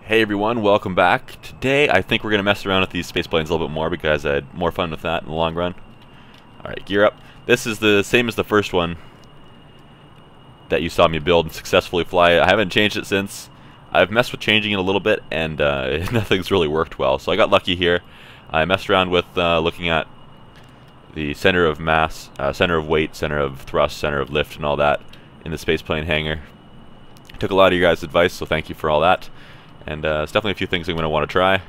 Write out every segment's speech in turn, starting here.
Hey everyone, welcome back. Today I think we're going to mess around with these space planes a little bit more because I had more fun with that in the long run. Alright, gear up. This is the same as the first one that you saw me build and successfully fly. I haven't changed it since. I've messed with changing it a little bit and nothing's really worked well. So I got lucky here. I messed around with looking at the center of mass, center of weight, center of thrust, center of lift and all that in the space plane hangar. Took a lot of your guys' advice, so thank you for all that. And it's definitely a few things I'm going to want to try.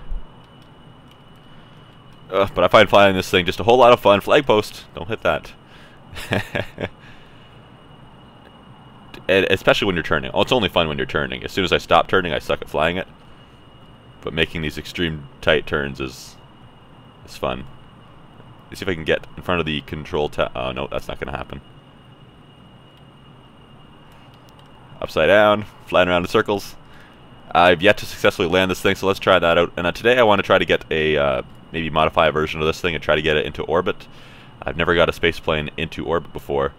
But I find flying this thing just a whole lot of fun. Flag post, don't hit that. And especially when you're turning. Oh, it's only fun when you're turning. As soon as I stop turning, I suck at flying it. But making these extreme tight turns is fun. Let's see if I can get in front of the control tower. Oh, no, that's not going to happen. Upside down, flying around in circles. I've yet to successfully land this thing, so let's try that out. And today I want to try to get a, maybe modify a version of this thing and try to get it into orbit. I've never got a space plane into orbit before.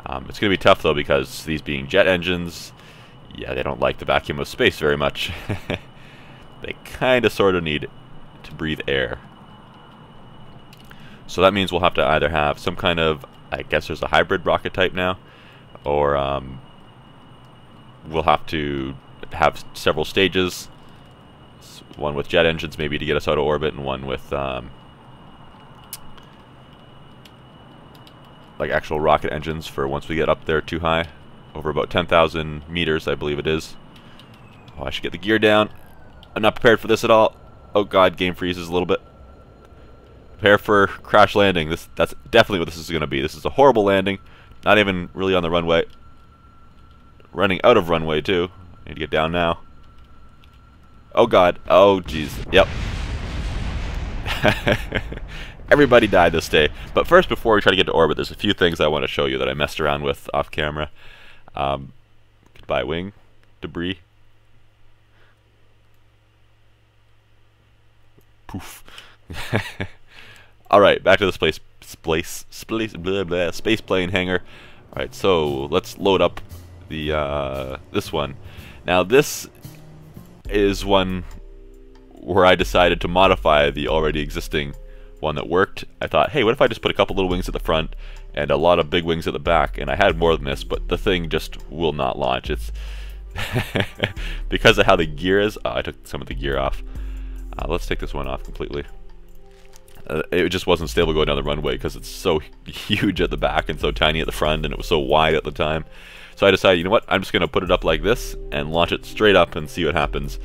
It's going to be tough though, because these being jet engines, yeah, they don't like the vacuum of space very much. They kind of sort of need to breathe air. So that means we'll have to either have some kind of, I guess there's a hybrid rocket type now, or we'll have to have several stages, one with jet engines maybe to get us out of orbit, and one with like actual rocket engines for once we get up there too high, over about 10,000 meters I believe it is. Oh, I should get the gear down. I'm not prepared for this at all. Oh god, game freezes a little bit. Prepare for crash landing. That's definitely what this is going to be. This is a horrible landing, not even really on the runway, running out of runway too. Need to get down now. Oh god. Oh jeez. Yep. Everybody died this day. But first, before we try to get to orbit, there's a few things I want to show you that I messed around with off camera. Goodbye wing debris. Poof. Alright, back to the space plane hangar. Alright, so let's load up the this one. Now this is one where I decided to modify the already existing one that worked. I thought, hey, what if I just put a couple little wings at the front and a lot of big wings at the back? And I had more than this, but the thing just will not launch. It's because of how the gear is. I took some of the gear off. Let's take this one off completely. It just wasn't stable going down the runway because it's so huge at the back and so tiny at the front, and it was so wide at the time. So I decided, you know what, I'm just going to put it up like this and launch it straight up and see what happens.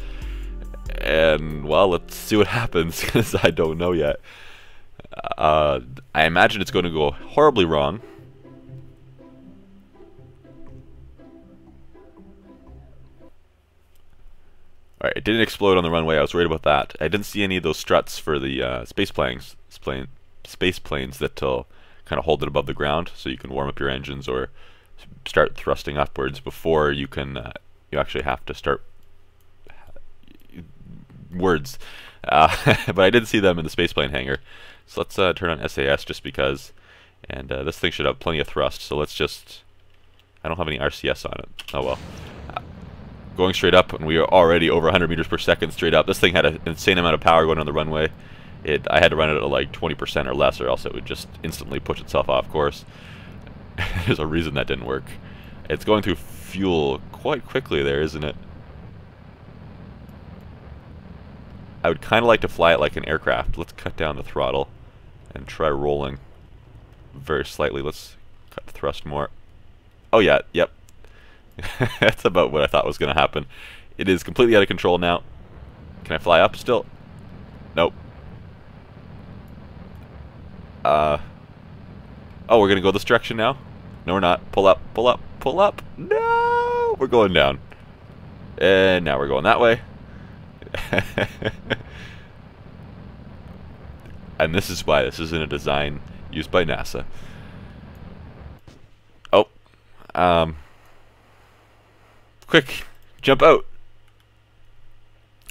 And, well, let's see what happens, because I don't know yet. I imagine it's going to go horribly wrong. Alright, it didn't explode on the runway. I was worried about that. I didn't see any of those struts for the space planes that'll kind of hold it above the ground, so you can warm up your engines or start thrusting upwards before you can. You actually have to start words, but I didn't see them in the spaceplane hangar. So let's turn on SAS just because, and this thing should have plenty of thrust. So let's just. I don't have any RCS on it. Oh well. Going straight up, and we are already over 100 meters per second straight up. This thing had an insane amount of power going on the runway. I had to run it at like 20% or less, or else it would just instantly push itself off course. There's a reason that didn't work. It's going through fuel quite quickly there, isn't it? I would kind of like to fly it like an aircraft. Let's cut down the throttle and try rolling very slightly. Let's cut the thrust more. Oh yeah, yep. That's about what I thought was going to happen. It is completely out of control now. Can I fly up still? Nope. Oh, we're going to go this direction now? No, we're not. Pull up, pull up, pull up. No! We're going down. And now we're going that way. And this is why this isn't a design used by NASA. Oh. Quick, jump out.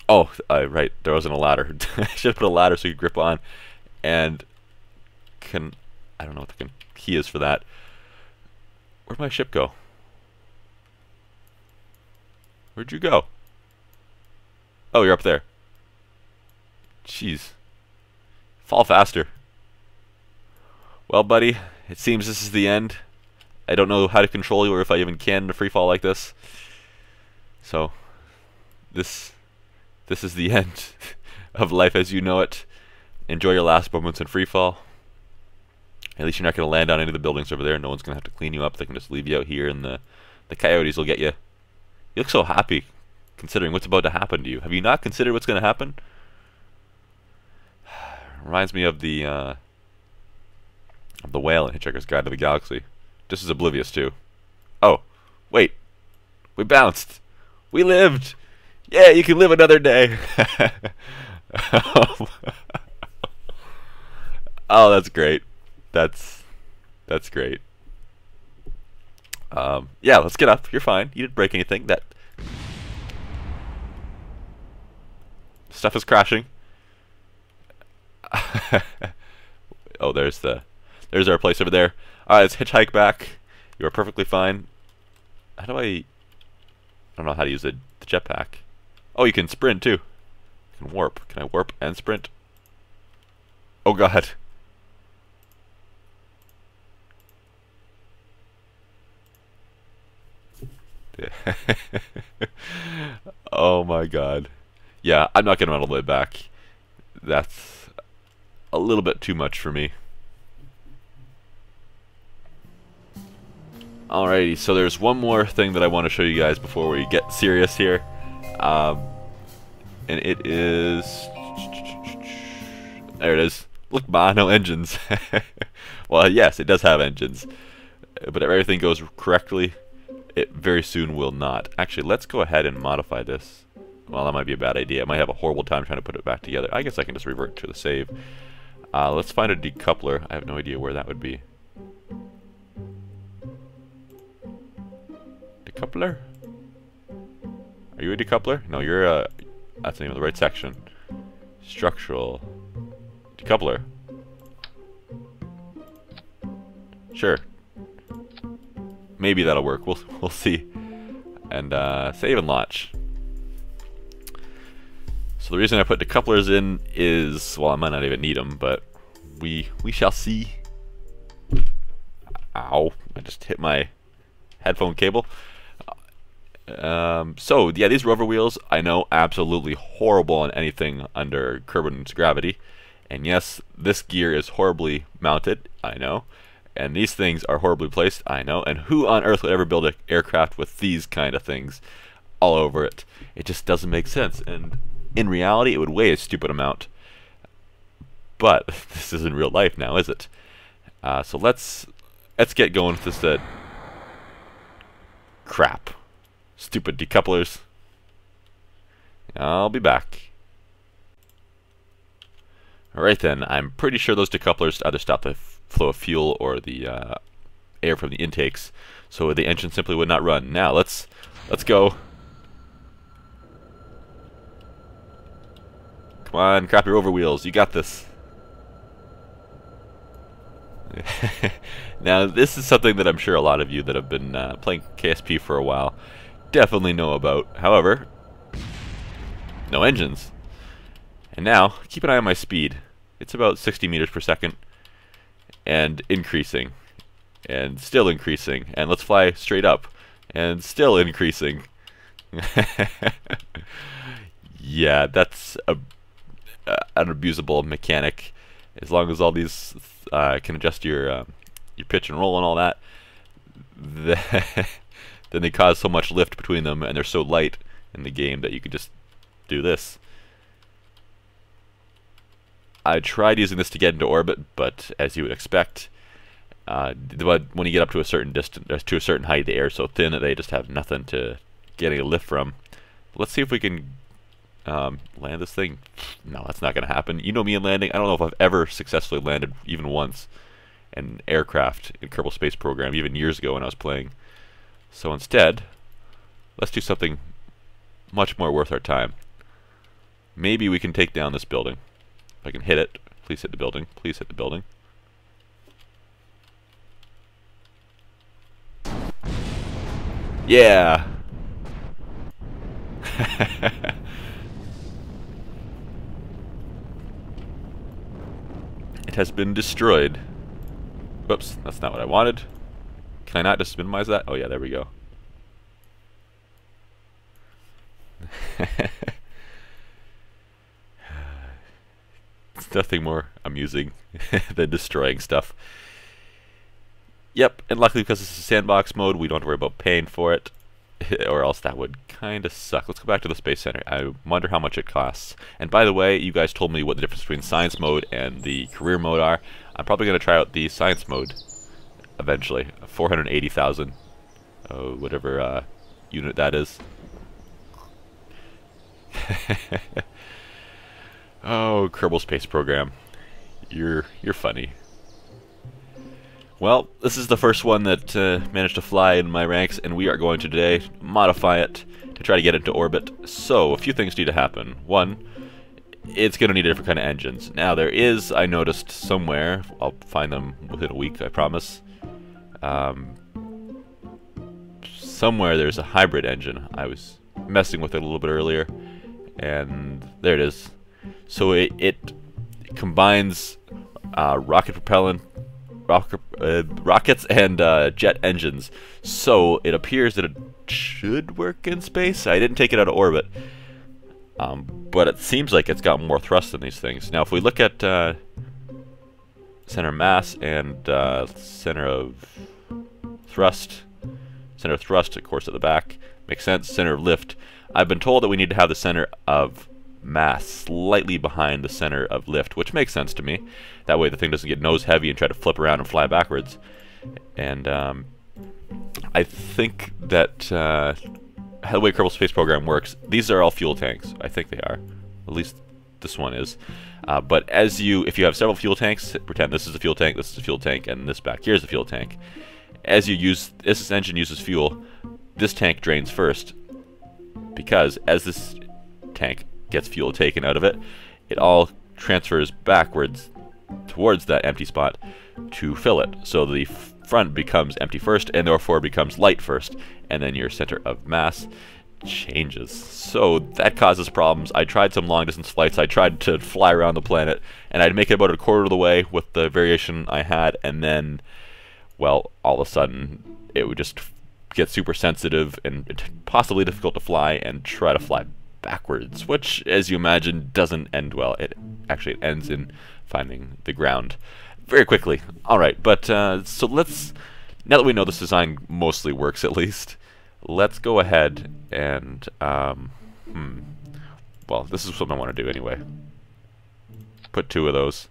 Oh, right, there wasn't a ladder. I should have put a ladder so you could grip on. And I don't know what the key is for that. Where'd my ship go? Where'd you go? Oh, you're up there. Jeez. Fall faster. Well, buddy, it seems this is the end. I don't know how to control you or if I even can in a free fall like this. So, this is the end of life as you know it. Enjoy your last moments in free fall. At least you're not going to land on any of the buildings over there. No one's going to have to clean you up. They can just leave you out here, and the coyotes will get you. You look so happy, considering what's about to happen to you. Have you not considered what's going to happen? Reminds me of the whale in Hitchhiker's Guide to the Galaxy. Just as oblivious too. Oh, wait. We bounced. We lived. Yeah, you can live another day. Oh, that's great. That's great. Yeah, let's get up. You're fine. You didn't break anything. That stuff is crashing. Oh, there's our place over there. Alright, let's hitchhike back. You are perfectly fine. How do I don't know how to use the jetpack. Oh, you can sprint too. You can warp. Can I warp and sprint? Oh god. Oh my god. Yeah, I'm not gonna run all the way back. That's a little bit too much for me. Alrighty, so there's one more thing that I want to show you guys before we get serious here. And it is... There it is. Look, no engines. Well, yes, it does have engines. But if everything goes correctly, it very soon will not. Actually, let's go ahead and modify this. Well, that might be a bad idea. I might have a horrible time trying to put it back together. I guess I can just revert to the save. Let's find a decoupler. I have no idea where that would be. Decoupler? Are you a decoupler? No, you're a... That's the name of the right section. Structural... Decoupler. Sure. Maybe that'll work. We'll see. And save and launch. So the reason I put decouplers in is, well, I might not even need them, but we shall see. Ow! I just hit my headphone cable. So yeah, these rover wheels, I know, absolutely horrible on anything under Kerbal's gravity. And yes, this gear is horribly mounted, I know. And these things are horribly placed, I know. And who on earth would ever build an aircraft with these kind of things all over it? It just doesn't make sense. And in reality, it would weigh a stupid amount. But this isn't real life now, is it? So let's get going with this crap. Stupid decouplers. I'll be back. Alright then, I'm pretty sure those decouplers either stop the flow of fuel or the air from the intakes, so the engine simply would not run. Now let's go. Come on, crappy rover wheels, you got this. Now this is something that I'm sure a lot of you that have been playing KSP for a while definitely know about. However, no engines. And now, keep an eye on my speed. It's about 60 meters per second. And increasing. And still increasing. And let's fly straight up. And still increasing. Yeah, that's an abusable mechanic. As long as all these can adjust your pitch and roll and all that, then they cause so much lift between them, and they're so light in the game that you could just do this. I tried using this to get into orbit, but as you would expect, when you get up to a certain distance, to a certain height, the air is so thin that they just have nothing to get any lift from. Let's see if we can land this thing. No, that's not going to happen. You know me in landing. I don't know if I've ever successfully landed even once an aircraft in Kerbal Space Program, even years ago when I was playing. So instead, let's do something much more worth our time. Maybe we can take down this building. If I can hit it, please hit the building. Please hit the building. Yeah! It has been destroyed. Whoops, that's not what I wanted. Can I not just minimize that? Oh yeah, there we go. It's nothing more amusing than destroying stuff. Yep, and luckily because this is sandbox mode, we don't have to worry about paying for it. Or else that would kind of suck. Let's go back to the Space Center. I wonder how much it costs. And by the way, you guys told me what the difference between science mode and the career mode are. I'm probably going to try out the science mode eventually. 480,000. Oh, whatever unit that is. Oh, Kerbal Space Program. You're funny. Well, this is the first one that managed to fly in my ranks, and we are going to today modify it to try to get into orbit. So, a few things need to happen. One, it's going to need a different kind of engines. Now, there is, I noticed somewhere, I'll find them within a week, I promise. Somewhere there's a hybrid engine. I was messing with it a little bit earlier, and there it is. So it combines rocket propellant, rockets and jet engines. So it appears that it should work in space. I didn't take it out of orbit, but it seems like it's got more thrust than these things. Now, if we look at center of mass and center of thrust, of course, at the back makes sense. Center of lift. I've been told that we need to have the center of mass slightly behind the center of lift, which makes sense to me. That way the thing doesn't get nose heavy and try to flip around and fly backwards. And I think that the way Kerbal Space Program works, these are all fuel tanks. I think they are. At least this one is. But if you have several fuel tanks, pretend this is a fuel tank, this is a fuel tank, and this back here is a fuel tank. As you use, this engine uses fuel, this tank drains first, because as this tank gets fuel taken out of it, it all transfers backwards towards that empty spot to fill it. So the front becomes empty first, and therefore becomes light first, and then your center of mass changes. So that causes problems. I tried some long distance flights. I tried to fly around the planet, and I'd make it about a quarter of the way with the variation I had, and then, well, all of a sudden it would just get super sensitive and possibly difficult to fly and try to fly backwards, which, as you imagine, doesn't end well. It ends in finding the ground very quickly. Alright, but so let's, now that we know this design mostly works at least, let's go ahead and well, this is something I want to do anyway. Put two of those.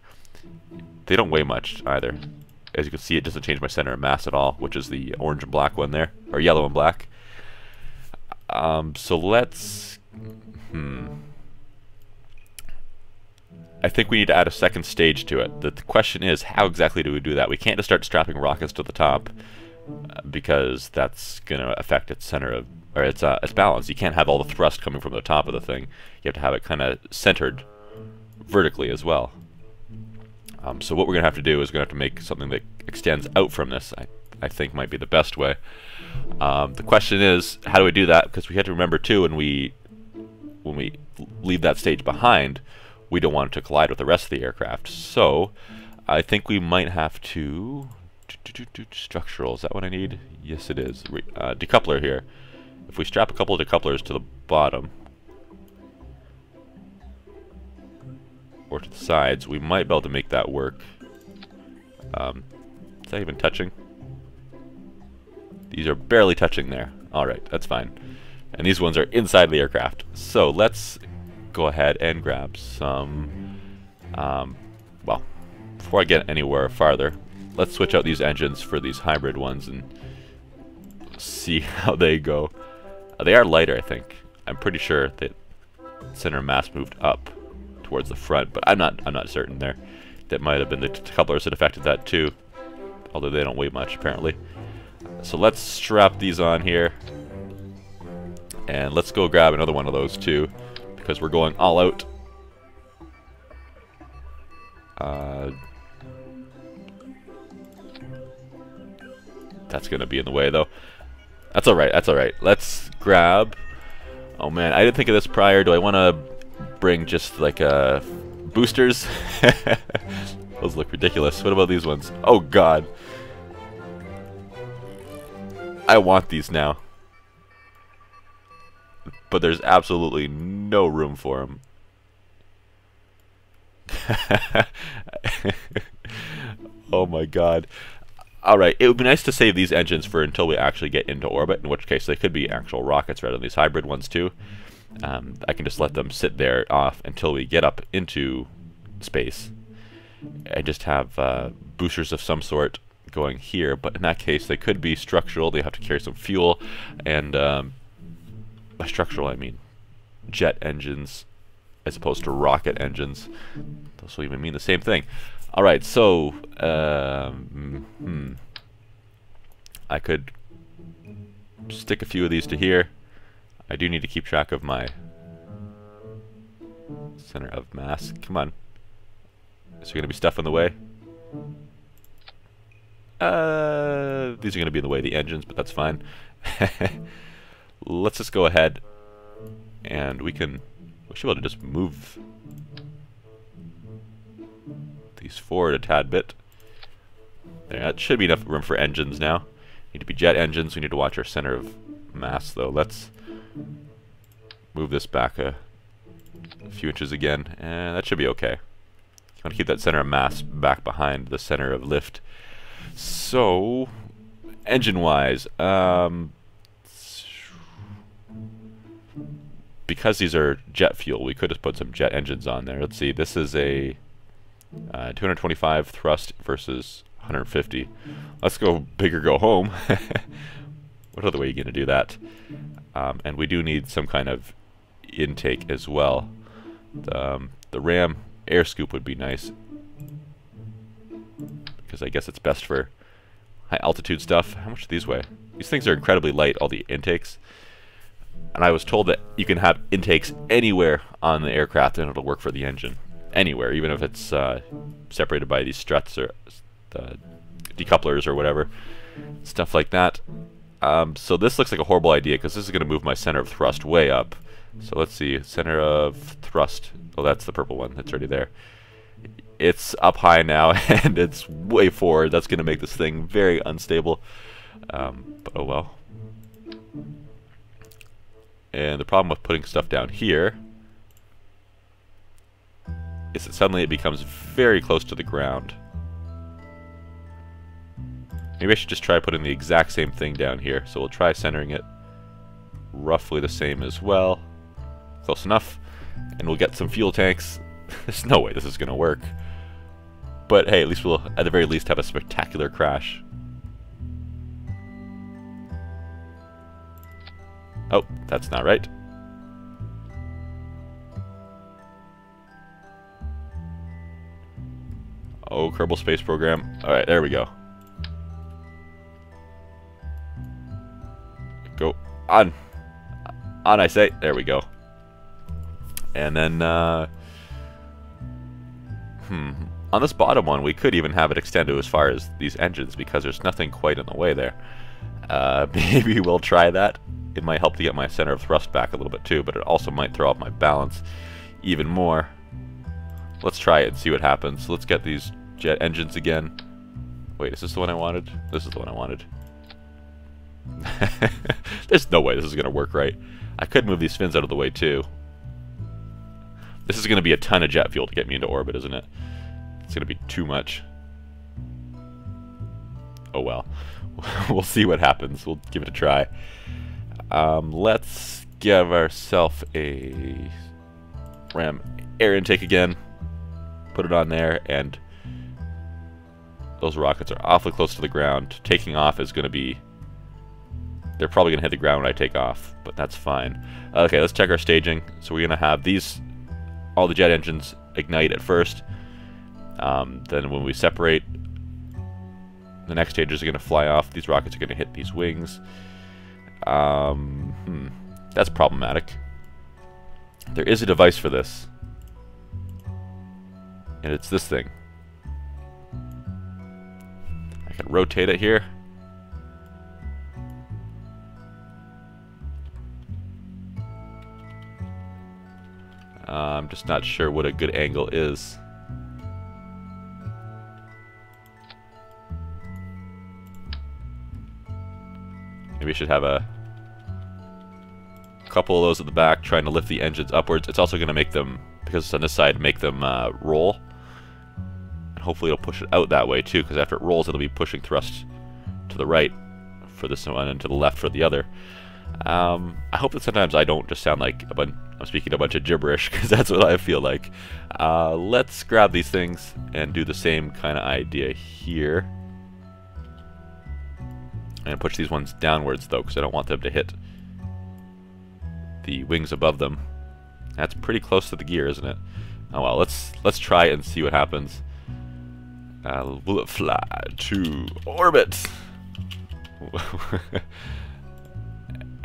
They don't weigh much either. As you can see, it doesn't change my center of mass at all, which is the orange and black one there, or yellow and black. So let's I think we need to add a second stage to it. The question is, how exactly do we do that? We can't just start strapping rockets to the top, because that's going to affect its center of, or its balance. You can't have all the thrust coming from the top of the thing. You have to have it kind of centered vertically as well. So what we're going to have to do is we're going to have to make something that extends out from this. I think might be the best way. The question is, how do we do that? Because we have to remember too, when we leave that stage behind, we don't want it to collide with the rest of the aircraft. So I think we might have to structural. Is that what I need? Yes, it is. Decoupler here. If we strap a couple of decouplers to the bottom or to the sides, we might be able to make that work. Is that even touching? These are barely touching there. Alright, that's fine. And these ones are inside the aircraft. So let's go ahead and grab some, well, before I get anywhere farther, let's switch out these engines for these hybrid ones and see how they go. They are lighter, I think. I'm pretty sure that center of mass moved up towards the front, but I'm not certain there. That might have been the couplers that affected that too, although they don't weigh much apparently. So let's strap these on here, and let's go grab another one of those too, because we're going all out. That's gonna be in the way though. That's alright, that's alright. Let's grab, oh man, I didn't think of this prior. Do I want to bring just like boosters? Those look ridiculous. What about these ones? Oh god. I want these now. But there's absolutely no room for them. Oh my god. Alright, it would be nice to save these engines for until we actually get into orbit, in which case they could be actual rockets rather than these hybrid ones too. I can just let them sit there off until we get up into space. And just have boosters of some sort going here, but in that case they could be structural. They have to carry some fuel, and by structural I mean jet engines as opposed to rocket engines. Those will even mean the same thing. Alright, so I could stick a few of these to here. I do need to keep track of my center of mass. Come on. Is there going to be stuff in the way? These are going to be in the way of the engines, but that's fine. Let's just go ahead and we should be able to just move these forward a tad bit. There, that should be enough room for engines now. Need to be jet engines. We need to watch our center of mass though. Let's move this back a few inches again, and that should be okay. You want to keep that center of mass back behind the center of lift. So, engine-wise, because these are jet fuel, we could just put some jet engines on there. Let's see, this is a 225 thrust versus 150. Let's go big or go home. What other way are you going to do that? And we do need some kind of intake as well. The ram air scoop would be nice, because I guess it's best for high altitude stuff. How much do these weigh? These things are incredibly light, all the intakes. And I was told that you can have intakes anywhere on the aircraft and it'll work for the engine. Anywhere, even if it's separated by these struts or decouplers or whatever. Stuff like that. So this looks like a horrible idea because this is going to move my center of thrust way up. So let's see, center of thrust. Oh, that's the purple one. It's already there. It's up high now and it's way forward. That's going to make this thing very unstable. But oh well. And the problem with putting stuff down here is that suddenly it becomes very close to the ground. Maybe I should just try putting the exact same thing down here. So we'll try centering it roughly the same as well. Close enough. And we'll get some fuel tanks. There's no way this is going to work. But hey, at least we'll at the very least have a spectacular crash. Oh, that's not right. Oh, Kerbal Space Program. Alright, there we go. Go on. On, I say. There we go. And then, on this bottom one, we could even have it extend to as far as these engines because there's nothing quite in the way there. Maybe we'll try that. It might help to get my center of thrust back a little bit too, but it also might throw off my balance even more. Let's try it and see what happens. Let's get these jet engines again. Wait, is this the one I wanted? This is the one I wanted. There's no way this is going to work right. I could move these fins out of the way too. This is going to be a ton of jet fuel to get me into orbit, isn't it? It's going to be too much. Oh well. We'll see what happens. We'll give it a try. Let's give ourselves a ram air intake again. Put it on there, and those rockets are awfully close to the ground. Taking off is going to be... They're probably going to hit the ground when I take off, but that's fine. Okay, let's check our staging. So we're going to have these, all the jet engines ignite at first. Then when we separate, the next stages are going to fly off. These rockets are going to hit these wings. That's problematic. There is a device for this. And it's this thing. I can rotate it here. I'm just not sure what a good angle is. Maybe I should have a couple of those at the back, trying to lift the engines upwards. It's also going to make them, because it's on this side, make them roll. And hopefully it'll push it out that way too, because after it rolls it'll be pushing thrust to the right for this one and to the left for the other. I hope that sometimes I don't just sound like I'm speaking a bunch of gibberish, because that's what I feel like. Let's grab these things and do the same kind of idea here. And push these ones downwards though, because I don't want them to hit the wings above them. That's pretty close to the gear, isn't it? Oh well, let's try it and see what happens. Will it fly to orbit?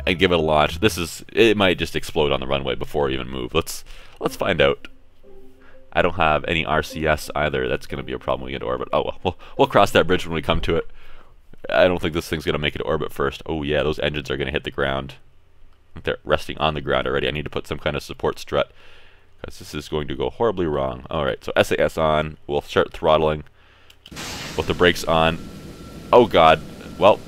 And give it a launch. It might just explode on the runway before we even move. Let's find out. I don't have any RCS either. That's going to be a problem when we get to orbit. Oh well, we'll cross that bridge when we come to it. I don't think this thing's going to make it to orbit first. Oh yeah, those engines are going to hit the ground. They're resting on the ground already. I need to put some kind of support strut, because this is going to go horribly wrong. Alright, so SAS on. We'll start throttling with the brakes on. Oh god. Well.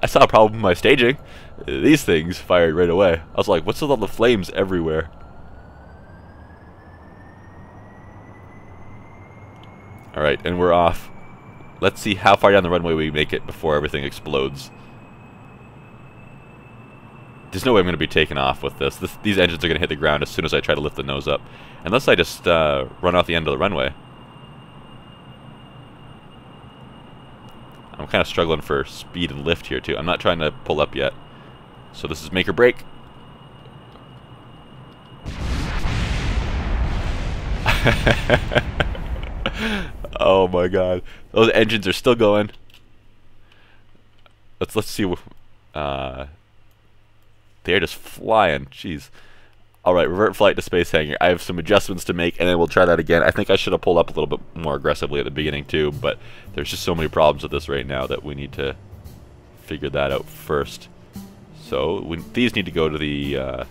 I saw a problem with my staging. These things fired right away. I was like, what's with all the flames everywhere? Alright, and we're off. Let's see how far down the runway we make it before everything explodes. There's no way I'm going to be taken off with this. These engines are going to hit the ground as soon as I try to lift the nose up. Unless I just run off the end of the runway. I'm kind of struggling for speed and lift here too. I'm not trying to pull up yet. So this is make or break. Oh my god. Those engines are still going. Let's see. They're just flying. Jeez. Alright, revert flight to space hangar. I have some adjustments to make, and then we'll try that again. I think I should have pulled up a little bit more aggressively at the beginning too, but there's just so many problems with this right now that we need to figure that out first. So these need to go to the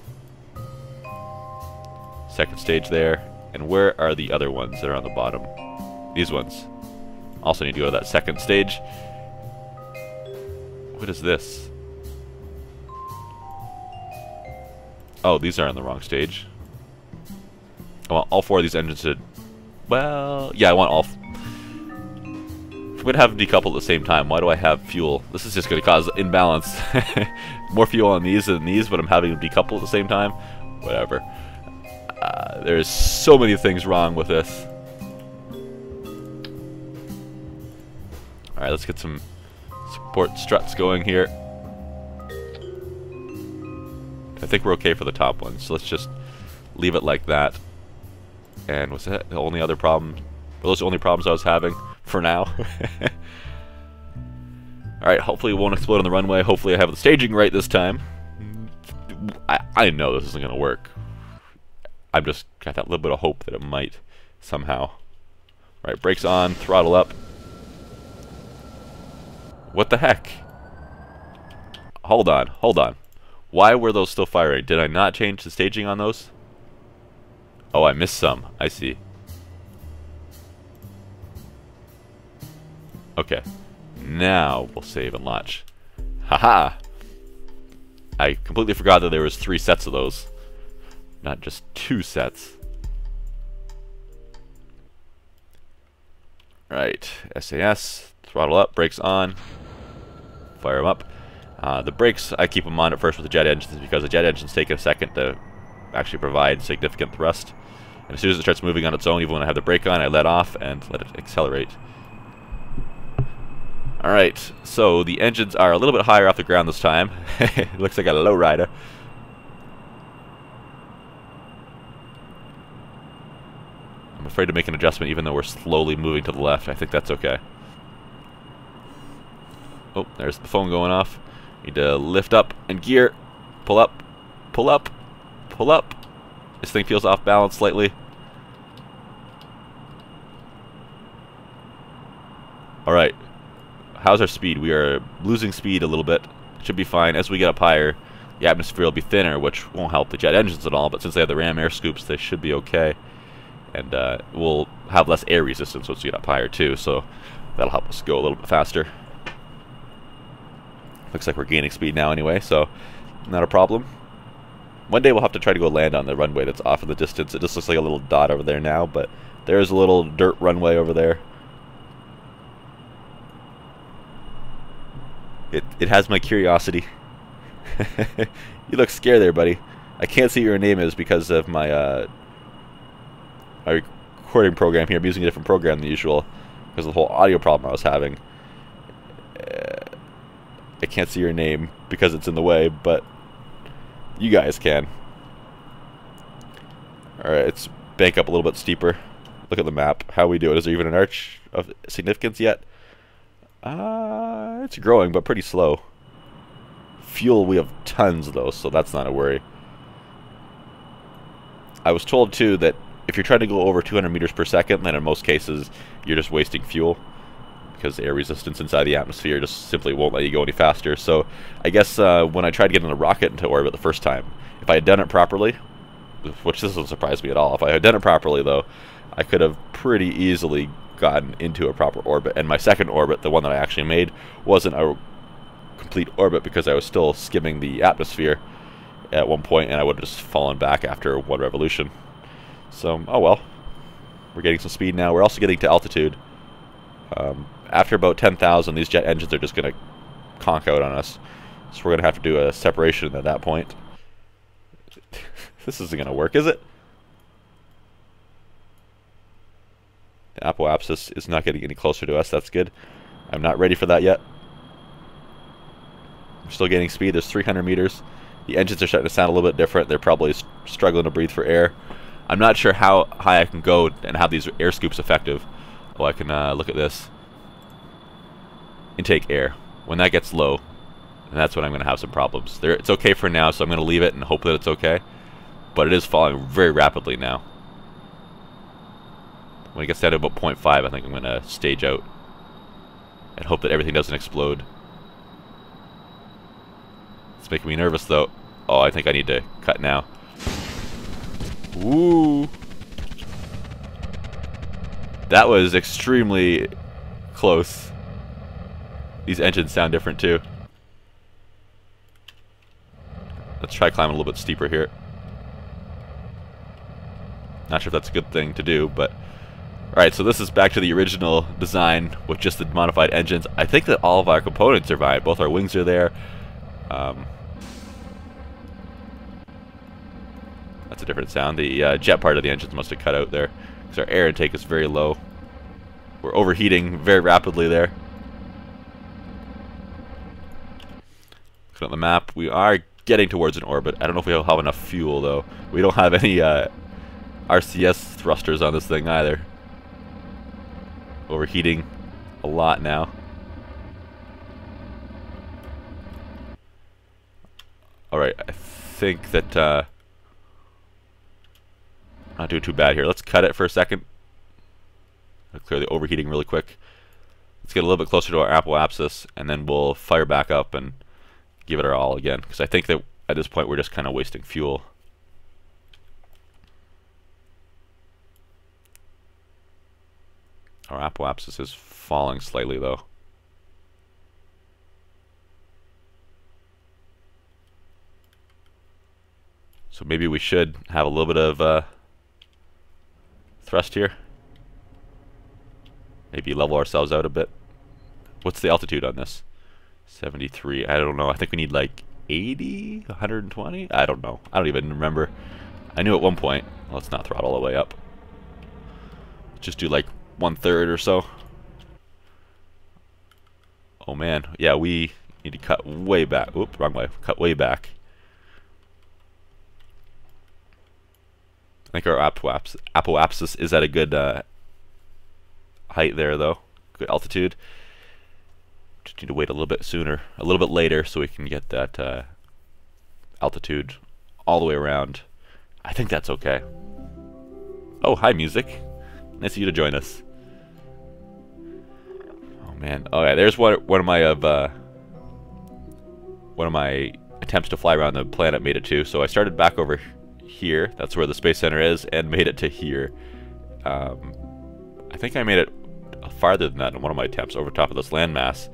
second stage there. And where are the other ones that are on the bottom? These ones also need to go to that second stage. What is this? Oh, these are on the wrong stage. I want all four of these engines to... Well, yeah, I want all... If I'm going to have them decoupled at the same time, why do I have fuel? This is just going to cause imbalance. More fuel on these than these, but I'm having them decoupled at the same time. Whatever. There's so many things wrong with this. Alright, let's get some support struts going here. I think we're okay for the top one, so let's just leave it like that. And was that the only other problem? Were those the only problems I was having for now? Alright, hopefully it won't explode on the runway. Hopefully I have the staging right this time. I know this isn't going to work. I've just got that little bit of hope that it might somehow. Alright, brakes on, throttle up. What the heck? Hold on, hold on. Why were those still firing? Did I not change the staging on those? Oh, I missed some. I see. Okay. Now we'll save and launch. Haha! I completely forgot that there was 3 sets of those. Not just 2 sets. Right. SAS. Throttle up. Brakes on. Fire them up. The brakes, I keep them on at first with the jet engines because the jet engines take a second to actually provide significant thrust. And as soon as it starts moving on its own, even when I have the brake on, I let off and let it accelerate. Alright, so the engines are a little bit higher off the ground this time. It looks like a lowrider. I'm afraid to make an adjustment even though we're slowly moving to the left. I think that's okay. Oh, there's the phone going off. Need to lift up and gear. Pull up. Pull up. Pull up. This thing feels off balance slightly. Alright. How's our speed? We are losing speed a little bit. Should be fine. As we get up higher, the atmosphere will be thinner, which won't help the jet engines at all, but since they have the ram air scoops, they should be okay. And we'll have less air resistance once we get up higher too, so That'll help us go a little bit faster. Looks like we're gaining speed now anyway, so not a problem. One day we'll have to try to go land on the runway that's off in the distance. It just looks like a little dot over there now, but there's a little dirt runway over there. It has my curiosity. You look scared there, buddy. I can't see what your name is because of my my recording program here. I'm using a different program than usual because of the whole audio problem I was having. I can't see your name because it's in the way, but you guys can. Alright, let's bank up a little bit steeper. Look at the map. How we do it? Is there even an arch of significance yet? It's growing, but pretty slow. Fuel, we have tons though, so that's not a worry. I was told too that if you're trying to go over 200 meters per second, then in most cases you're just wasting fuel because air resistance inside the atmosphere just simply won't let you go any faster. So I guess when I tried getting the rocket into orbit the first time, if I had done it properly, which this doesn't surprise me at all, if I had done it properly though, I could have pretty easily gotten into a proper orbit. And my second orbit, the one that I actually made, wasn't a complete orbit because I was still skimming the atmosphere at one point, and I would have just fallen back after one revolution. So, oh well. We're getting some speed now. We're also getting to altitude. After about 10,000, these jet engines are just going to conk out on us. So we're going to have to do a separation at that point. This isn't going to work, is it? The apoapsis is not getting any closer to us. That's good. I'm not ready for that yet. We're still getting speed. There's 300 meters. The engines are starting to sound a little bit different. They're probably struggling to breathe for air. I'm not sure how high I can go and have these air scoops effective. Oh, I can look at this. Intake air. When that gets low, and that's when I'm going to have some problems. It's okay for now, so I'm going to leave it and hope that it's okay. But it is falling very rapidly now. When it gets down to about 0.5, I think I'm going to stage out and hope that everything doesn't explode. It's making me nervous, though. Oh, I think I need to cut now. Ooh. That was extremely close. These engines sound different, too. Let's try climbing a little bit steeper here. Not sure if that's a good thing to do, but... Alright, so this is back to the original design with just the modified engines. I think that all of our components survived. Both our wings are there. That's a different sound. The jet part of the engines must have cut out there because our air intake is very low. We're overheating very rapidly there. Looking at the map, we are getting towards an orbit. I don't know if we'll have enough fuel, though. We don't have any RCS thrusters on this thing either. Overheating a lot now. Alright, I think that not doing too bad here. Let's cut it for a second. I'll clear the overheating really quick. Let's get a little bit closer to our apoapsis, and then we'll fire back up and give it our all again. Because I think that at this point we're just kind of wasting fuel. Our apoapsis is falling slightly, though. So maybe we should have a little bit of thrust here. Maybe level ourselves out a bit. What's the altitude on this? 73. I don't know. I think we need like 80? 120? I don't know. I don't even remember. I knew at one point. Let's not throttle all the way up. Just do like 1/3 or so. Oh man. Yeah, we need to cut way back. Oop, wrong way. Cut way back. I think our apoapsis is at a good height there, though. Good altitude. Just need to wait a little bit sooner, a little bit later, so we can get that altitude all the way around. I think that's okay. Oh, hi, music. Nice of you to join us. Oh man. Oh yeah, there's one of my attempts to fly around the planet made it to. So I started back over here. That's where the Space Center is, and made it to here. I think I made it farther than that in one of my attempts over top of this landmass.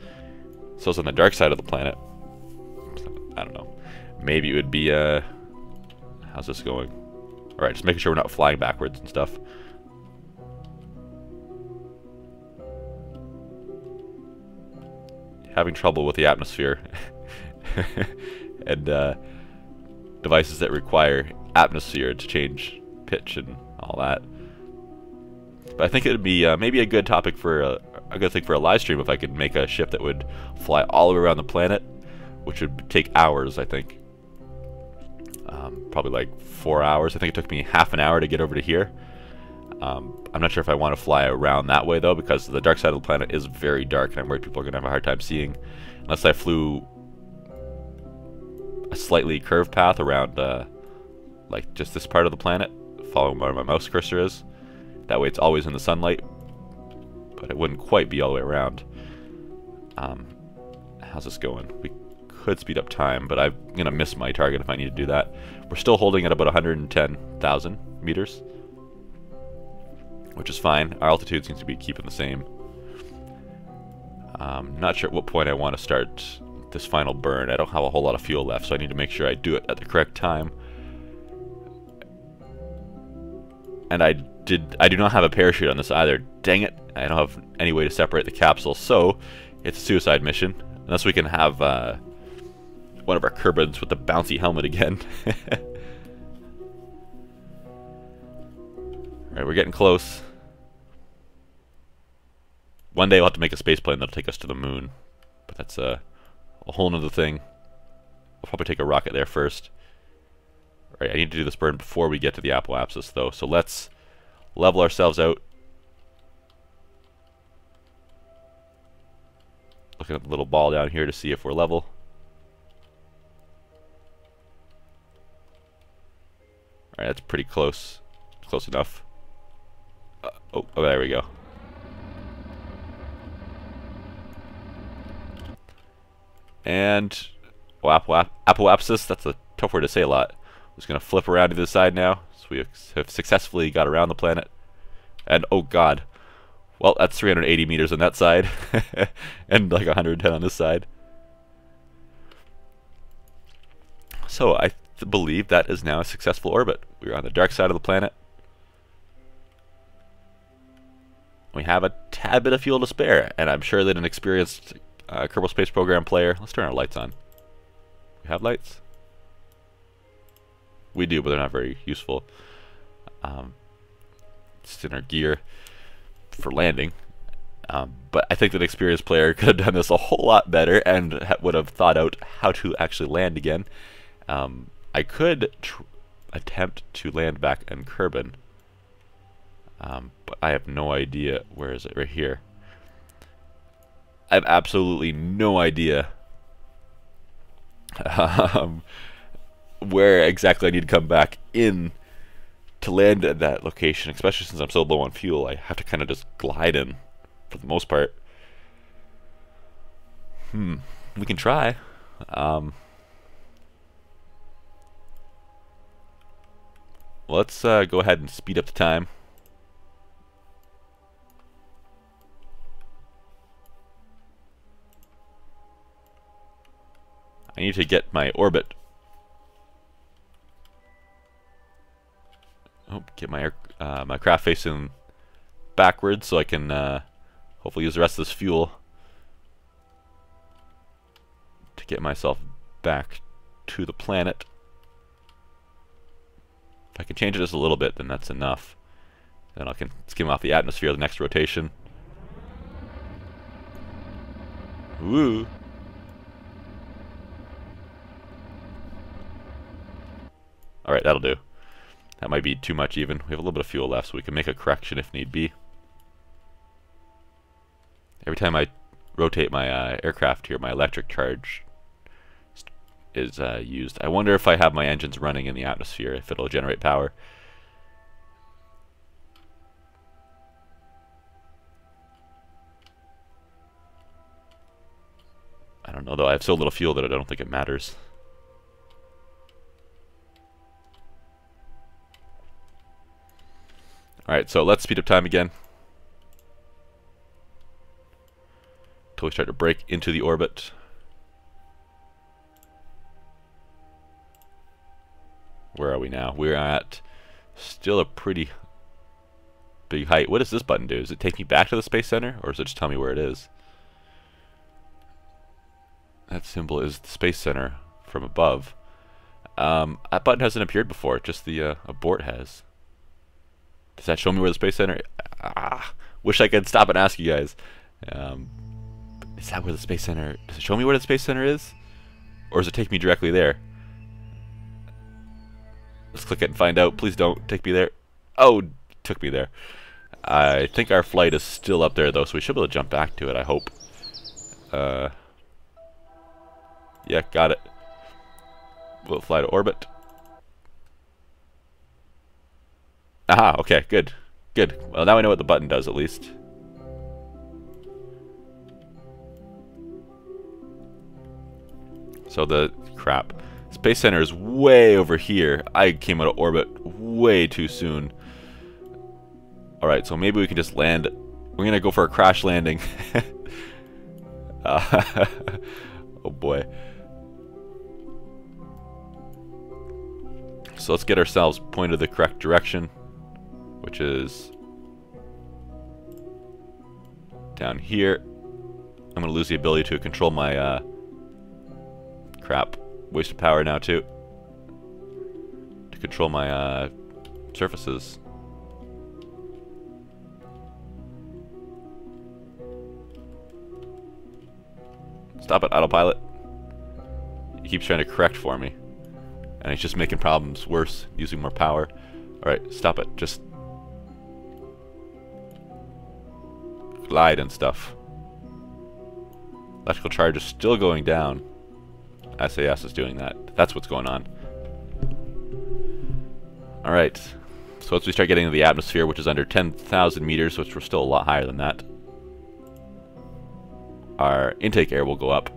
So it's on the dark side of the planet. I don't know. Maybe it would be, how's this going? Alright, just making sure we're not flying backwards and stuff. Having trouble with the atmosphere. And, devices that require atmosphere to change pitch and all that. But I think it would be maybe a good topic for a good thing for a live stream if I could make a ship that would fly all the way around the planet, which would take hours, I think. Probably like 4 hours. I think it took me half an hour to get over to here. I'm not sure if I want to fly around that way though, because the dark side of the planet is very dark, and I'm worried people are going to have a hard time seeing unless I flew a slightly curved path around like just this part of the planet, following where my mouse cursor is. That way it's always in the sunlight, but it wouldn't quite be all the way around. How's this going? We could speed up time, but I'm going to miss my target if I need to do that. We're still holding at about 110,000 meters, which is fine. Our altitude seems to be keeping the same. Not sure at what point I want to start this final burn. I don't have a whole lot of fuel left, so I need to make sure I do it at the correct time. And I do not have a parachute on this either. Dang it. I don't have any way to separate the capsule, so it's a suicide mission. Unless we can have one of our Kerbals with the bouncy helmet again. Alright, we're getting close. One day we'll have to make a space plane that'll take us to the moon. But that's a whole nother thing. We'll probably take a rocket there first. Alright, I need to do this burn before we get to the apoapsis though, so let's level ourselves out. Looking at the little ball down here to see if we're level. Alright, that's pretty close. Close enough. Oh, there we go. And apoapsis, that's a tough word to say a lot. I'm just going to flip around to the side now. So we have successfully got around the planet. And oh god. Well, that's 380 meters on that side. And like 110 on this side. So I believe that is now a successful orbit. We're on the dark side of the planet. We have a tad bit of fuel to spare, and I'm sure that an experienced Kerbal Space Program player... Let's turn our lights on. We have lights? We do, but they're not very useful. It's in our gear for landing. But I think that an experienced player could have done this a whole lot better and would have thought out how to actually land again. I could attempt to land back in Kerbal. But I have no idea. Where is it? Right here. I have absolutely no idea where exactly I need to come back in to land at that location, especially since I'm so low on fuel. I have to kind of just glide in for the most part. We can try. Let's go ahead and speed up the time. I need to get my orbit. Oh, get my my craft facing backwards so I can hopefully use the rest of this fuel to get myself back to the planet. If I can change it just a little bit, then that's enough. Then I can skim off the atmosphere the next rotation. Woo! Alright, that'll do. That might be too much even. We have a little bit of fuel left, so we can make a correction if need be. Every time I rotate my aircraft here, my electric charge is used. I wonder if I have my engines running in the atmosphere, if it'll generate power. I don't know though, I have so little fuel that I don't think it matters. Alright, so let's speed up time again. Until we start to break into the orbit. Where are we now? We're at still a pretty big height. What does this button do? Does it take me back to the Space Center, or does it just tell me where it is? That symbol is the Space Center from above. That button hasn't appeared before, just the abort has. Does that show me where the Space Center is? Wish I could stop and ask you guys. Is that where the Space Center... Does it show me where the Space Center is? Or does it take me directly there? Let's click it and find out. Please don't take me there. Oh, it took me there. I think our flight is still up there, though, so we should be able to jump back to it, I hope. Yeah, got it. We'll fly to orbit. Aha, okay, good. Good. Well, now we know what the button does, at least. So the... crap. Space Center is way over here. I came out of orbit way too soon. Alright, so maybe we can just land... We're gonna go for a crash landing. Oh boy. So let's get ourselves pointed the correct direction, which is down here. I'm going to lose the ability to control my crap. Wasted power now too. To control my surfaces. Stop it, autopilot. He keeps trying to correct for me. And he's just making problems worse, using more power. Alright, stop it. Just glide and stuff. Electrical charge is still going down. SAS is doing that. That's what's going on. Alright. So once we start getting into the atmosphere, which is under 10,000 meters, which we're still a lot higher than that, our intake air will go up.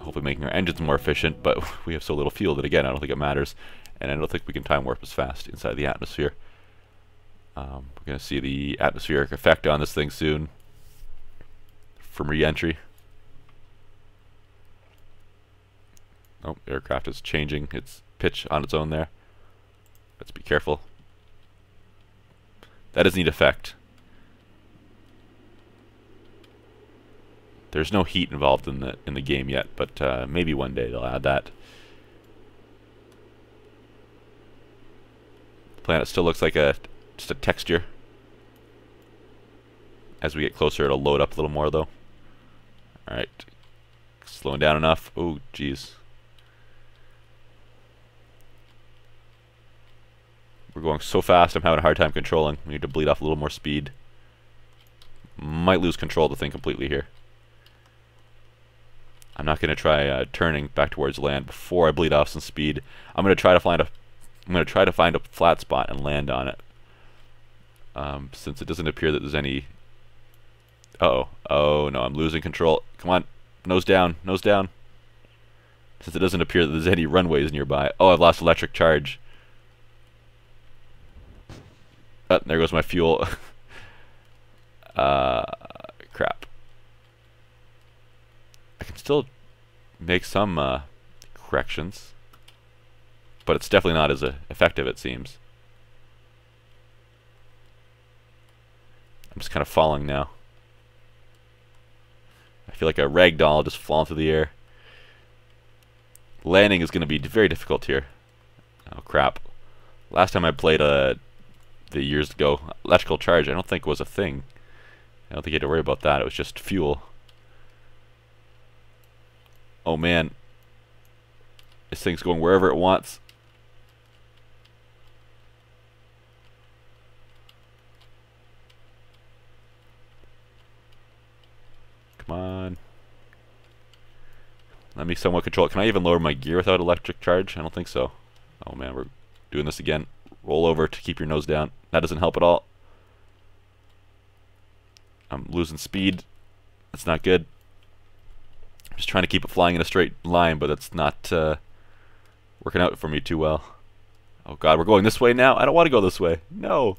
Hopefully making our engines more efficient, but we have so little fuel that, again, I don't think it matters. And I don't think we can time warp as fast inside the atmosphere. We're going to see the atmospheric effect on this thing soon from reentry. Oh, aircraft is changing its pitch on its own there. Let's be careful. That is a neat effect. There's no heat involved in the game yet, but maybe one day they'll add that. The planet still looks like just a texture. As we get closer, it'll load up a little more, though. All right, slowing down enough. Oh, jeez. We're going so fast, I'm having a hard time controlling. We need to bleed off a little more speed. Might lose control of the thing completely here. I'm not going to try turning back towards land before I bleed off some speed. I'm going to try to find a flat spot and land on it. Since it doesn't appear that there's any. Uh-oh. Oh no, I'm losing control. Come on, nose down, nose down. Since it doesn't appear that there's any runways nearby. Oh, I've lost electric charge. Oh, there goes my fuel. Crap. I can still make some corrections, but it's definitely not as effective, it seems. I'm just kind of falling now. I feel like a rag doll just falling through the air. Landing is going to be very difficult here. Oh crap. Last time I played the years ago, electrical charge I don't think was a thing. I don't think you had to worry about that. It was just fuel. Oh man. This thing's going wherever it wants. Come on. Let me somewhat control it. Can I even lower my gear without electric charge? I don't think so. Oh man, we're doing this again. Roll over to keep your nose down. That doesn't help at all. I'm losing speed. That's not good. I'm just trying to keep it flying in a straight line, but it's not working out for me too well. Oh god, we're going this way now? I don't want to go this way. No.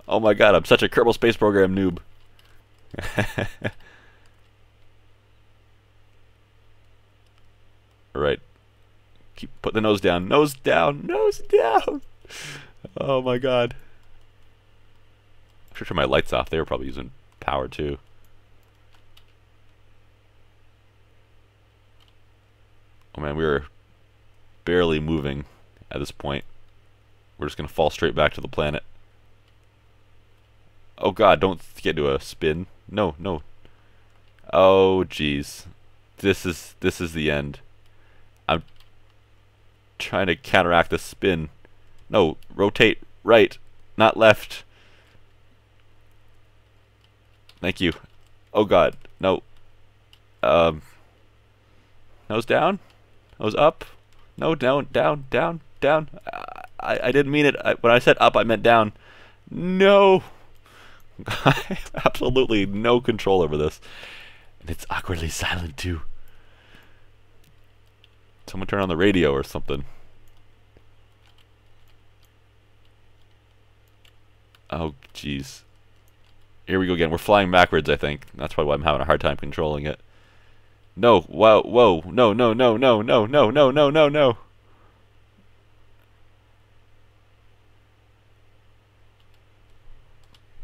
Oh my god, I'm such a Kerbal Space Program noob. Alright. Keep put the nose down. Nose down. Nose down. Oh my god. I should turn my lights off. They were probably using power too. Oh man, we were barely moving at this point. We're just gonna fall straight back to the planet. Oh god, don't get into a spin. No, no. Oh jeez. This is the end. I'm trying to counteract the spin. No, rotate right, not left. Thank you. Oh god, no. Nose down? Nose up? No, down, down, down, down. I didn't mean it. When I said up, I meant down. No. I have absolutely no control over this. And it's awkwardly silent too. Someone turn on the radio or something. Oh, jeez. Here we go again. We're flying backwards, I think. That's probably why I'm having a hard time controlling it. No, whoa, whoa, no, no, no, no, no, no, no, no, no, no.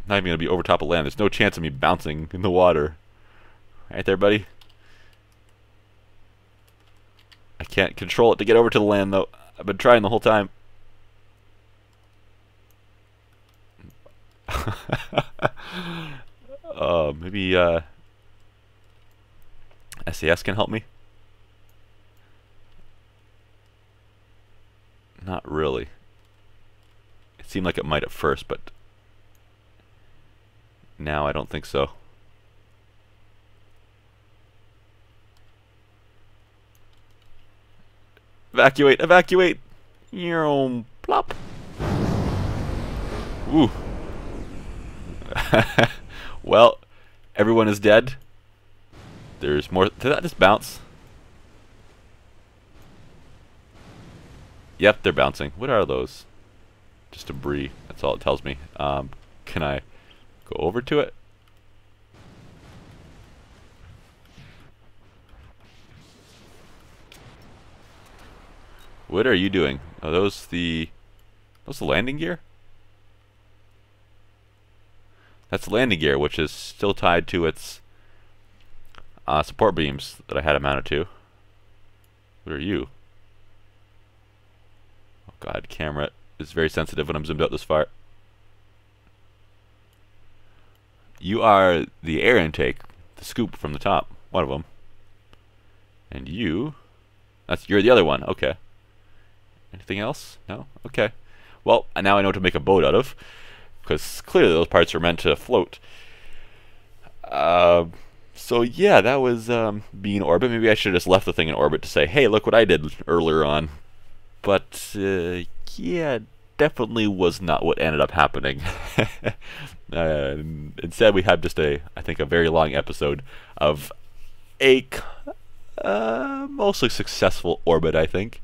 Not even gonna be over top of land. There's no chance of me bouncing in the water. Right there, buddy. I can't control it to get over to the land, though. I've been trying the whole time. Maybe SAS can help me? Not really. It seemed like it might at first, but now I don't think so. Evacuate! Evacuate! Plop! Ooh. Well, everyone is dead. There's more. Did that just bounce? Yep, they're bouncing. What are those? Just debris. That's all it tells me. Can I go over to it? What are you doing? Are those the landing gear? That's the landing gear, which is still tied to its support beams that I had it mounted to. What are you? Oh god, camera is very sensitive when I'm zoomed out this far. You are the air intake, the scoop from the top, one of them. And you're the other one, okay. Anything else? No? Okay. Well, now I know what to make a boat out of, because clearly those parts are meant to float. So yeah, that was being in orbit. Maybe I should have just left the thing in orbit to say, hey, look what I did earlier on. But yeah, definitely was not what ended up happening. Instead, we had just I think a very long episode of a mostly successful orbit, I think.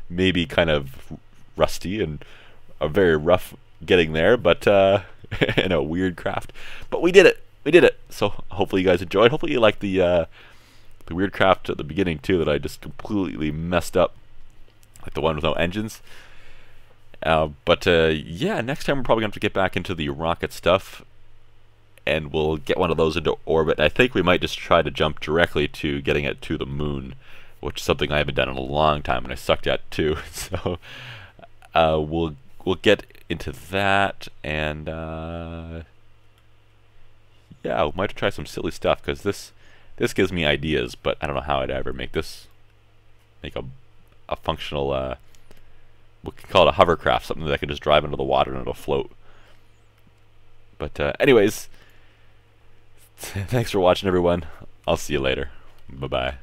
Maybe kind of rusty and a very rough getting there, but in a weird craft. But we did it. We did it. So hopefully you guys enjoyed. Hopefully you liked the weird craft at the beginning too that I just completely messed up, like the one with no engines. But yeah, next time we're probably going to have to get back into the rocket stuff, and we'll get one of those into orbit. I think we might just try to jump directly to getting it to the moon, which is something I haven't done in a long time and I sucked at too. So we'll get into that, and yeah, we might try some silly stuff, because this gives me ideas, but I don't know how I'd ever make a functional we can call it a hovercraft, something that I can just drive into the water and it'll float. But anyways, thanks for watching, everyone. I'll see you later. Bye bye.